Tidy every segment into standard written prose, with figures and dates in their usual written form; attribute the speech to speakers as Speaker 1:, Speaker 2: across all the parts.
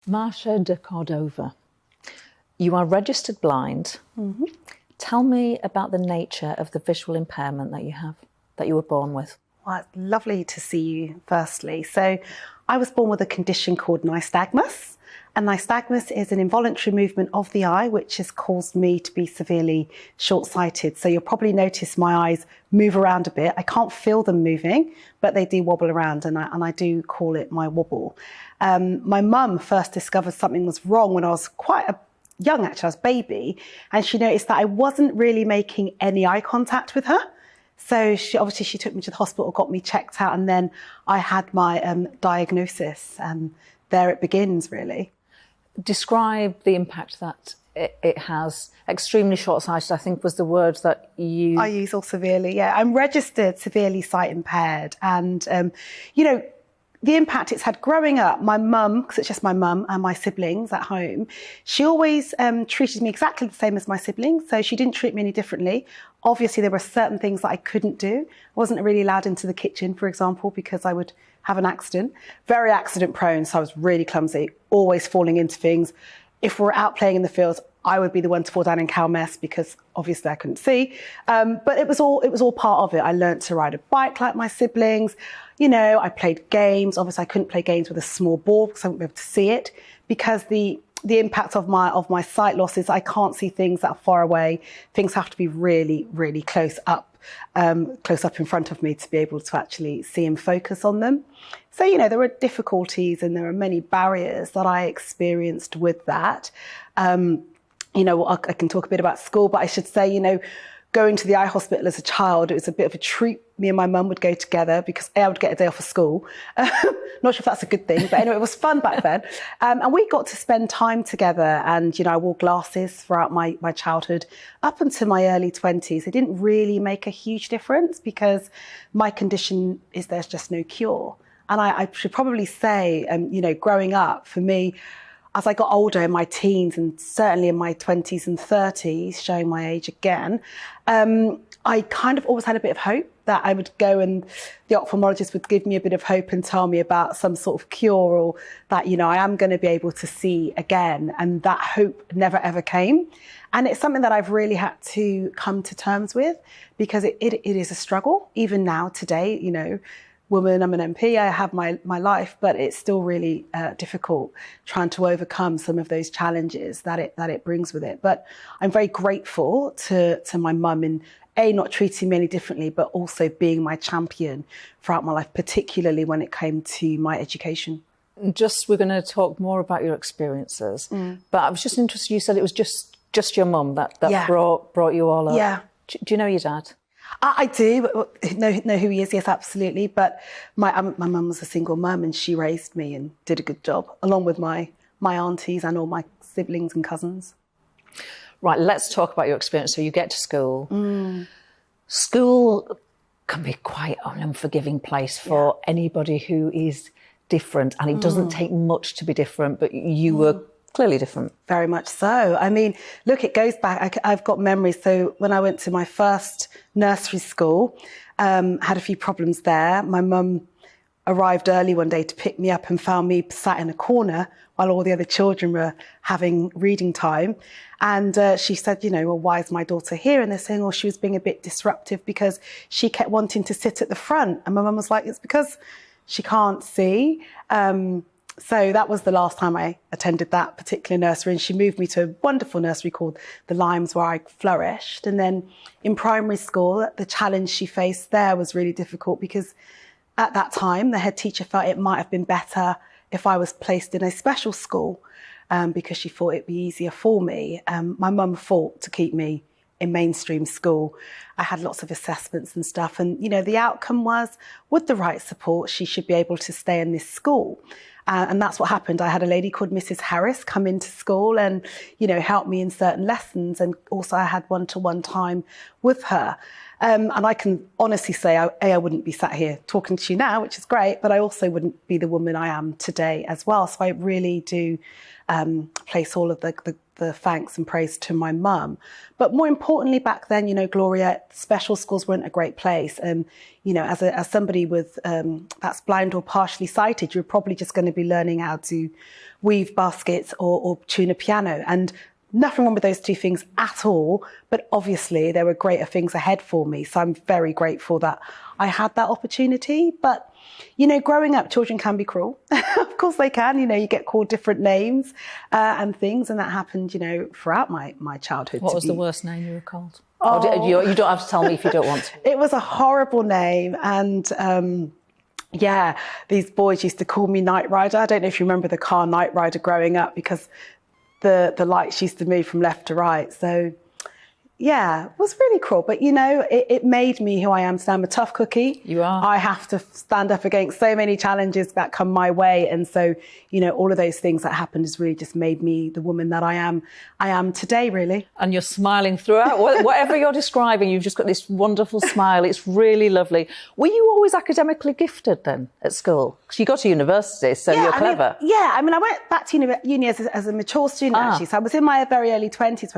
Speaker 1: Marsha de Cordova, you are registered blind. Mm-hmm. Tell me about the nature of the visual impairment that you have, that you were born with.
Speaker 2: Well, it's lovely to see you, firstly. So I was born with a condition called nystagmus. And nystagmus is an involuntary movement of the eye, which has caused me to be severely short-sighted. So you'll probably notice my eyes move around a bit. I can't feel them moving, but they do wobble around, and I do call it my wobble. My mum first discovered something was wrong when I was quite young, actually. I was a baby, and she noticed that I wasn't really making any eye contact with her. So she took me to the hospital, got me checked out, and then I had my diagnosis, and there it begins, really.
Speaker 1: Describe the impact that it has. Extremely short-sighted, I think, was the word that you...
Speaker 2: I use all severely, yeah. I'm registered severely sight impaired, and, the impact it's had growing up, my mum, because it's just my mum and my siblings at home, she always treated me exactly the same as my siblings, so she didn't treat me any differently. Obviously, there were certain things that I couldn't do. I wasn't really allowed into the kitchen, for example, because I would have an accident. Very accident prone, so I was really clumsy, always falling into things. If we were out playing in the fields, I would be the one to fall down in cow mess because obviously I couldn't see. But it was all part of it. I learned to ride a bike like my siblings. I played games. Obviously, I couldn't play games with a small ball because I wouldn't be able to see it. Because the impact of my sight loss is I can't see things that are far away. Things have to be really, really close up in front of me to be able to actually see and focus on them. So, there are difficulties and there are many barriers that I experienced with that. I can talk a bit about school, but I should say, going to the eye hospital as a child, it was a bit of a treat. Me and my mum would go together because I would get a day off of school. Not sure if that's a good thing, but anyway, it was fun back then. And we got to spend time together, and, I wore glasses throughout my childhood up until my early 20s. It didn't really make a huge difference because my condition is there's just no cure. And I should probably say, growing up for me, as I got older in my teens and certainly in my 20s and 30s, showing my age again, I kind of always had a bit of hope that I would go and the ophthalmologist would give me a bit of hope and tell me about some sort of cure or that, I am going to be able to see again. And that hope never, ever came. And it's something that I've really had to come to terms with because it is a struggle, even now, today, woman, I'm an MP, I have my life, but it's still really difficult trying to overcome some of those challenges that it brings with it. But I'm very grateful to my mum in not treating me any differently, but also being my champion throughout my life, particularly when it came to my education.
Speaker 1: We're going to talk more about your experiences, but I was just interested, you said it was just your mum that yeah. brought you all up.
Speaker 2: Yeah.
Speaker 1: Do you know your dad?
Speaker 2: I do know who he is, yes, absolutely. But my mum was a single mum and she raised me and did a good job, along with my aunties and all my siblings and cousins.
Speaker 1: Right, let's talk about your experience. So you get to school. School can be quite an unforgiving place for anybody who is different, and it doesn't take much to be different, but you were clearly different.
Speaker 2: Very much so. I mean, look, it goes back. I've got memories. So when I went to my first nursery school, had a few problems there. My mum arrived early one day to pick me up and found me sat in a corner while all the other children were having reading time. And she said, well, why is my daughter here? And they're saying, she was being a bit disruptive because she kept wanting to sit at the front. And my mum was like, it's because she can't see. So that was the last time I attended that particular nursery, and she moved me to a wonderful nursery called The Limes where I flourished. And then in primary school, the challenge she faced there was really difficult because at that time, the head teacher felt it might have been better if I was placed in a special school because she thought it'd be easier for me. My mum fought to keep me in mainstream school. I had lots of assessments and stuff. And, the outcome was, with the right support, she should be able to stay in this school. And that's what happened. I had a lady called Mrs. Harris come into school and, help me in certain lessons. And also I had one-to-one time with her. And I can honestly say, I wouldn't be sat here talking to you now, which is great, but I also wouldn't be the woman I am today as well. So I really do place all of the thanks and praise to my mum. But more importantly, back then, you know, Gloria, special schools weren't a great place. You know, as somebody with that's blind or partially sighted, you're probably just going to be learning how to weave baskets or tune a piano. And nothing wrong with those two things at all. But obviously, there were greater things ahead for me. So I'm very grateful that I had that opportunity. But you know, growing up, children can be cruel. Of course they can. You know, you get called different names and things. And that happened, you know, throughout my childhood.
Speaker 1: What was the worst name you were called?
Speaker 2: Oh.
Speaker 1: You don't have to tell me if you don't want to.
Speaker 2: It was a horrible name. And yeah, these boys used to call me Night Rider. I don't know if you remember the car Night Rider growing up, because the lights used to move from left to right. So yeah, it was really cruel. But, you know, it made me who I am. So I'm a tough cookie. You are. I have to stand up against so many challenges that come my way. And so, you know, all of those things that happened has really just made me the woman that I am today, really.
Speaker 1: And you're smiling throughout. Whatever you're describing, you've just got this wonderful smile. It's really lovely. Were you always academically gifted then at school? Because you got to university, so you're clever.
Speaker 2: I went back to uni as a mature student, actually. So I was in my very early 20s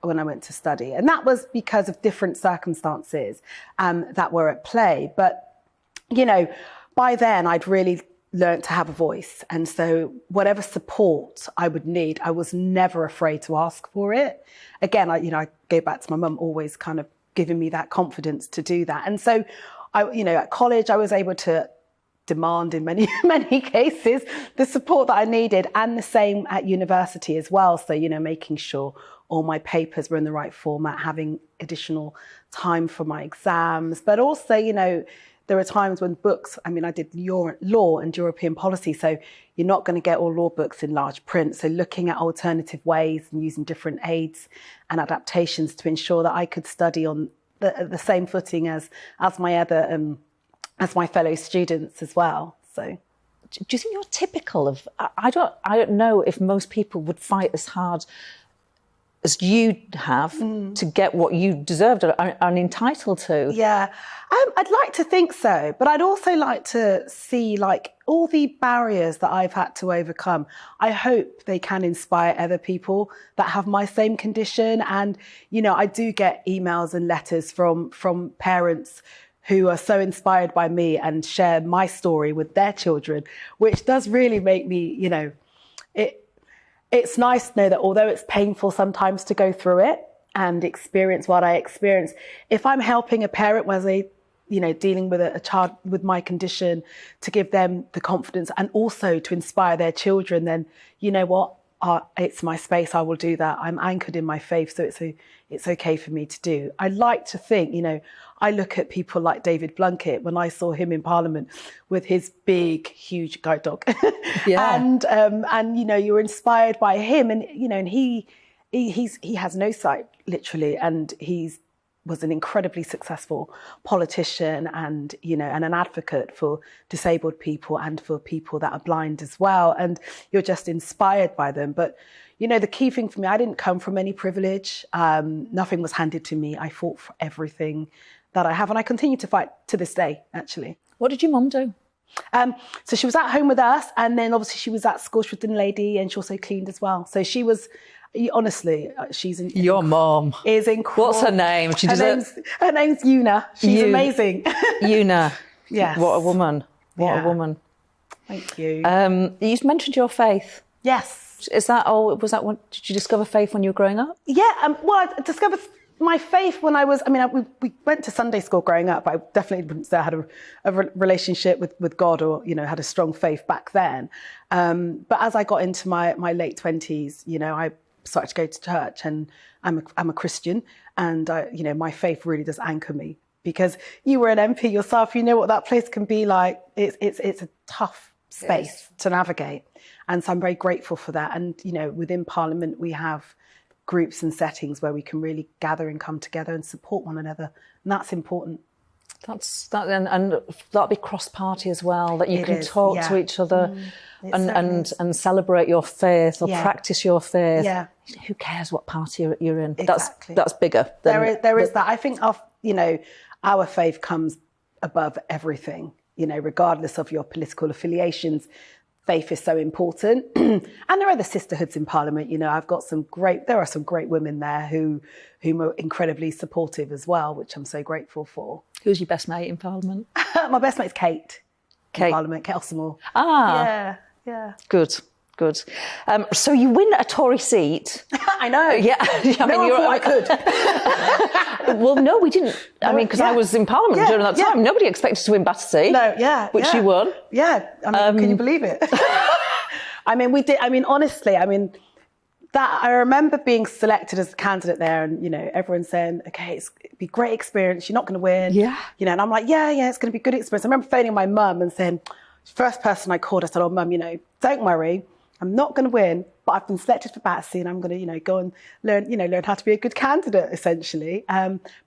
Speaker 2: when I went to study. And that was because of different circumstances that were at play. But, you know, by then I'd really learned to have a voice. And so whatever support I would need, I was never afraid to ask for it. Again, I go back to my mum always kind of giving me that confidence to do that. And so, at college, I was able to demand in many cases the support that I needed, and the same at university as well. So, you know, making sure all my papers were in the right format, having additional time for my exams. But also, you know, there are times when books, I did law and European policy, so you're not going to get all law books in large print. So looking at alternative ways and using different aids and adaptations to ensure that I could study on the same footing as my fellow students as well. So,
Speaker 1: do you think you're typical of? I don't know if most people would fight as hard as you have to get what you deserved or are entitled to.
Speaker 2: Yeah, I'd like to think so, but I'd also like to see like all the barriers that I've had to overcome. I hope they can inspire other people that have my same condition. And, you know, I do get emails and letters from parents who are so inspired by me and share my story with their children, which does really make me, you know, it's nice to know that although it's painful sometimes to go through it and experience what I experienced, if I'm helping a parent where they, you know, dealing with a child with my condition, to give them the confidence and also to inspire their children, then you know what? It's my space. I will do that. I'm anchored in my faith, so it's okay for me to do. I like to think, you know, I look at people like David Blunkett when I saw him in Parliament with his big, huge guide dog, and you know, you're inspired by him, and you know, and he has no sight literally, and was an incredibly successful politician, and you know, and an advocate for disabled people and for people that are blind as well. And you're just inspired by them. But you know, the key thing for me, I didn't come from any privilege. Nothing was handed to me. I fought for everything that I have, and I continue to fight to this day, actually.
Speaker 1: What did your mum do?
Speaker 2: So she was at home with us, and then obviously she was at school. She was a dinner lady, and she also cleaned as well. So she was. Honestly,
Speaker 1: your mom
Speaker 2: is incredible.
Speaker 1: What's her name?
Speaker 2: Her name's Una. She's amazing.
Speaker 1: Una.
Speaker 2: Yes.
Speaker 1: What a woman. What a woman.
Speaker 2: Thank you.
Speaker 1: You mentioned your faith.
Speaker 2: Yes.
Speaker 1: Is that all? Was that one? Did you discover faith when you were growing up?
Speaker 2: Yeah. Well, I discovered my faith when I was. We went to Sunday school growing up, but I definitely wouldn't say I had a relationship with God, or you know, had a strong faith back then. But as I got into my late 20s, you know, I started to go to church, and I'm a Christian, and you know, my faith really does anchor me, because you were an MP yourself. You know what that place can be like. It's a tough space to navigate, and so I'm very grateful for that. And you know, within Parliament we have groups and settings where we can really gather and come together and support one another, and that's important.
Speaker 1: And that'll be cross-party as well, that you
Speaker 2: It
Speaker 1: can
Speaker 2: is,
Speaker 1: talk
Speaker 2: yeah.
Speaker 1: to each other and celebrate your faith or
Speaker 2: Yeah.
Speaker 1: practice your faith.
Speaker 2: Yeah.
Speaker 1: Who cares what party you're in?
Speaker 2: Exactly.
Speaker 1: That's bigger.
Speaker 2: There is that. I think our faith comes above everything, regardless of your political affiliations. Faith is so important. And there are the sisterhoods in Parliament. There are some great women there who are incredibly supportive as well, which I'm so grateful for.
Speaker 1: Who's your best mate in Parliament?
Speaker 2: My best mate's Kate.
Speaker 1: Kate.
Speaker 2: In Parliament, Kate Ossamore.
Speaker 1: Ah.
Speaker 2: Yeah.
Speaker 1: Good. So you win a Tory seat.
Speaker 2: I know.
Speaker 1: Yeah. I
Speaker 2: No one thought I could.
Speaker 1: Well, no, we didn't. I mean, because I was in Parliament during that time. Nobody expected to win Battersea.
Speaker 2: No, yeah.
Speaker 1: Which you won.
Speaker 2: Yeah. Can you believe it? We did. Honestly, that I remember being selected as a candidate there, and everyone saying, "Okay, it'd be great experience. You're not going to win."
Speaker 1: Yeah.
Speaker 2: And I'm like, "Yeah, it's going to be good experience." I remember phoning my mum and saying, first person I called, I said, "Oh, Mum, don't worry. I'm not going to win, but I've been selected for Battersea, and I'm going to, go and learn how to be a good candidate, essentially."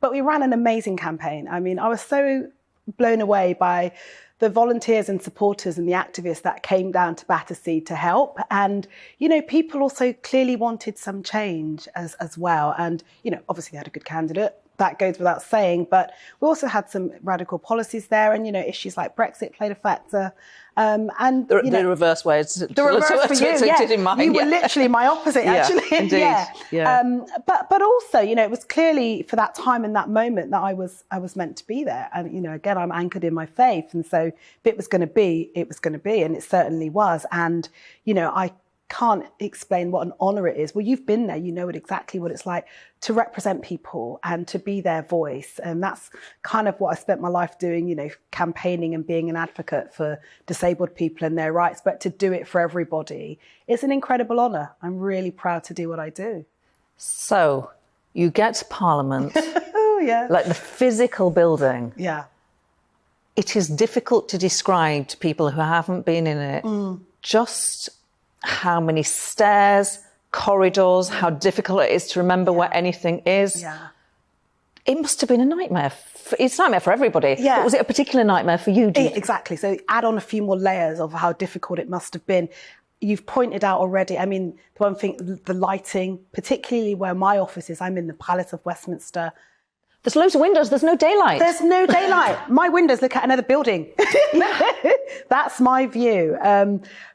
Speaker 2: But we ran an amazing campaign. I was so blown away by the volunteers and supporters and the activists that came down to Battersea to help. And, people also clearly wanted some change as well. And, obviously they had a good candidate. That goes without saying, but we also had some radical policies there, and issues like Brexit played a factor. And
Speaker 1: the reverse way.
Speaker 2: The reverse for you, yeah.
Speaker 1: Did in mine,
Speaker 2: you were literally my opposite, actually.
Speaker 1: Indeed. Yeah.
Speaker 2: But also, it was clearly for that time and that moment that I was meant to be there. And again, I'm anchored in my faith, and so if it was going to be, it was going to be, and it certainly was. And I can't explain what an honour it is. Well, you've been there, you know exactly what it's like to represent people and to be their voice. And that's kind of what I spent my life doing, campaigning and being an advocate for disabled people and their rights, but to do it for everybody. It's an incredible honour. I'm really proud to do what I do.
Speaker 1: So you get to Parliament,
Speaker 2: Oh, yeah.
Speaker 1: like the physical building.
Speaker 2: Yeah.
Speaker 1: It is difficult to describe to people who haven't been in it just how many stairs, corridors, how difficult it is to remember where anything is.
Speaker 2: Yeah.
Speaker 1: It must have been a nightmare. It's a nightmare for everybody.
Speaker 2: Yeah.
Speaker 1: But was it a particular nightmare for you?
Speaker 2: Exactly. So add on a few more layers of how difficult it must have been. You've pointed out already, the one thing, the lighting, particularly where my office is, I'm in the Palace of Westminster.
Speaker 1: There's loads of windows, there's no daylight.
Speaker 2: There's no daylight. My windows look at another building. That's my view.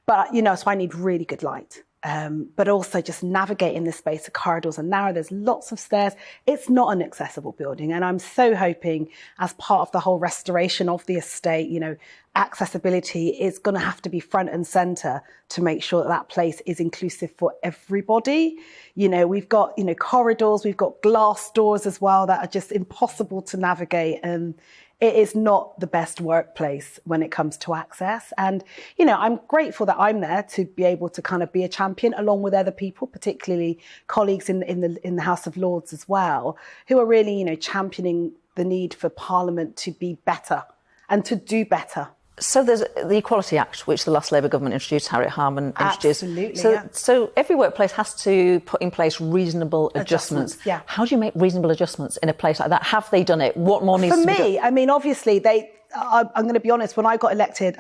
Speaker 2: But, so I need really good light. But also just navigating the space. The corridors are narrow. There's lots of stairs. It's not an accessible building. And I'm so hoping as part of the whole restoration of the estate, accessibility is going to have to be front and centre to make sure that place is inclusive for everybody. We've got, corridors, we've got glass doors as well that are just impossible to navigate. And it is not the best workplace when it comes to access. And, I'm grateful that I'm there to be able to kind of be a champion along with other people, particularly colleagues in the House of Lords as well, who are really, championing the need for Parliament to be better and to do better.
Speaker 1: So there's the Equality Act, which the last Labour government introduced, Harriet Harman introduced.
Speaker 2: Absolutely,
Speaker 1: So every workplace has to put in place reasonable adjustments.
Speaker 2: Yeah.
Speaker 1: How do you make reasonable adjustments in a place like that? Have they done it? What more needs to be done?
Speaker 2: For me, obviously, I'm going to be honest, when I got elected,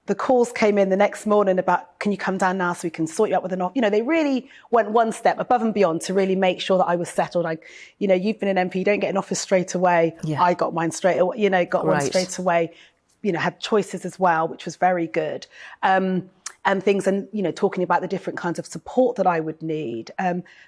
Speaker 2: the calls came in the next morning about, can you come down now so we can sort you out with an offer? They really went one step above and beyond to really make sure that I was settled. You've been an MP, you don't get an office straight away. Yeah. I got mine straight away, one straight away. Had choices as well, which was very good. And things, and, talking about the different kinds of support that I would need.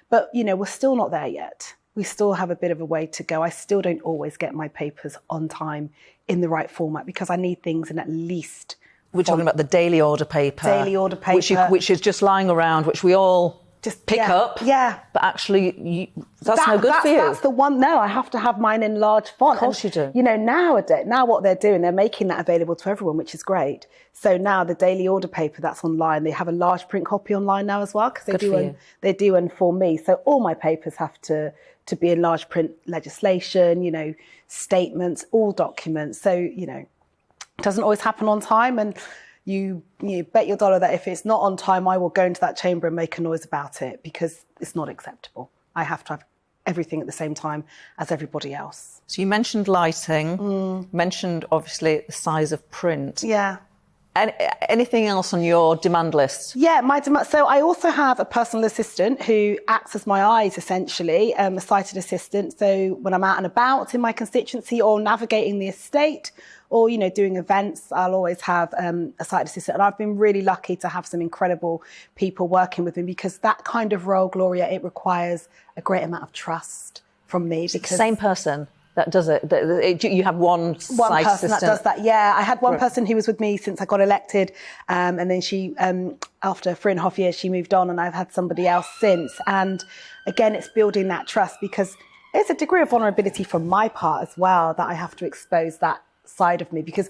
Speaker 2: But, we're still not there yet. We still have a bit of a way to go. I still don't always get my papers on time in the right format because I need things in at least...
Speaker 1: We're talking about the daily order paper.
Speaker 2: Daily order paper.
Speaker 1: Which is just lying around, which we all just pick up.
Speaker 2: Yeah.
Speaker 1: But actually, that's no good for you.
Speaker 2: That's the one. No, I have to have mine in large font.
Speaker 1: Of course you do.
Speaker 2: Nowadays, what they're doing, they're making that available to everyone, which is great. So now the daily order paper that's online, they have a large print copy online now as well, because they do one for me. So all my papers have to be in large print legislation, statements, all documents. So, it doesn't always happen on time. And you bet your dollar that if it's not on time, I will go into that chamber and make a noise about it because it's not acceptable. I have to have everything at the same time as everybody else.
Speaker 1: So you mentioned lighting, mentioned obviously the size of print.
Speaker 2: Yeah.
Speaker 1: Anything else on your demand list?
Speaker 2: Yeah, my demand. So I also have a personal assistant who acts as my eyes, essentially, a sighted assistant. So when I'm out and about in my constituency or navigating the estate or, you know, doing events, I'll always have a sighted assistant. And I've been really lucky to have some incredible people working with me, because that kind of role, Gloria, it requires a great amount of trust from me. Because
Speaker 1: Same person that does it. You have one
Speaker 2: person
Speaker 1: assistant
Speaker 2: that does that. Yeah, I had one person who was with me since I got elected, and then she, after 3.5 years, she moved on, and I've had somebody else since. And again, it's building that trust, because there's a degree of vulnerability from my part as well, that I have to expose that side of me, because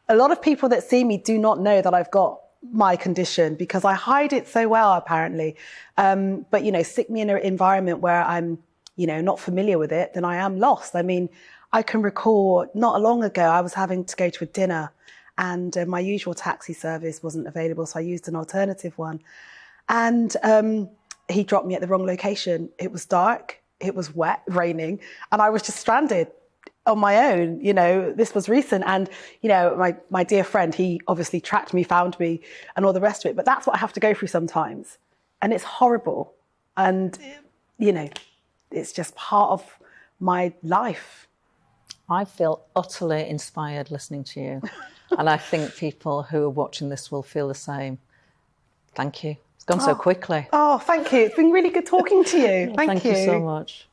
Speaker 2: a lot of people that see me do not know that I've got my condition, because I hide it so well, apparently. But, you know, stick me in an environment where I'm, you know, not familiar with it, then I am lost. I mean, I can recall not long ago, I was having to go to a dinner, and my usual taxi service wasn't available, so I used an alternative one. And he dropped me at the wrong location. It was dark, it was wet, raining, and I was just stranded on my own. You know, this was recent, and, you know, my dear friend, he obviously tracked me, found me, and all the rest of it. But that's what I have to go through sometimes, and it's horrible. And, you know, it's just part of my life.
Speaker 1: I feel utterly inspired listening to you. And I think people who are watching this will feel the same. Thank you. It's gone so quickly.
Speaker 2: Oh, thank you. It's been really good talking to you. Thank you.
Speaker 1: Thank you so much.